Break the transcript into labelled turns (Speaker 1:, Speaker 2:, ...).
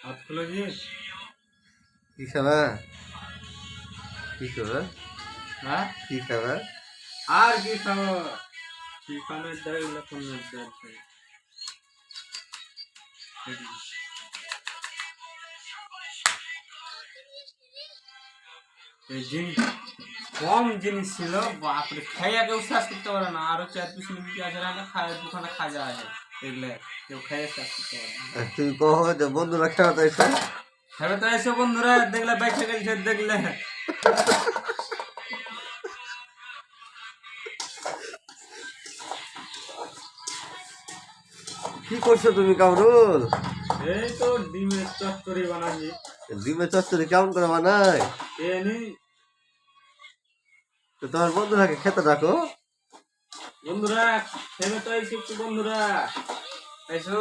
Speaker 1: হাত খুলে দিয়ে
Speaker 2: কি খাবা? কি খাবা?
Speaker 1: হ্যাঁ
Speaker 2: কি খাবা?
Speaker 1: আর কি খাবো? চিকনের ডাল লবণের ডাল এই জিনিস কম জিনিস ছিল বাপরে খাইয়া কেউ শেষ করতে পারে না আরো 4 পিস নিমকি আছে না খায় দুখানা খাজা আছে এগুলো কেউ খাইয়া শেষ করতে পারে না
Speaker 2: তুমি কহ যে বন্ধুরা খেলা তো এসে
Speaker 1: খাবে তো এসো বন্ধুরা দেখলে বাইকে গেছে দেখলে
Speaker 2: কি করছো তুমি কামরুল?
Speaker 1: এই তো ডিমের চচ্চড়ি বানাচ্ছি
Speaker 2: ডিমের চচ্চড়ি কেমন করে বানায়?
Speaker 1: এনি
Speaker 2: তো তোমার বন্ধুরাকে খেতে ডাকো।
Speaker 1: বন্ধুরা খেবে তো এসো একটু বন্ধুরা এসো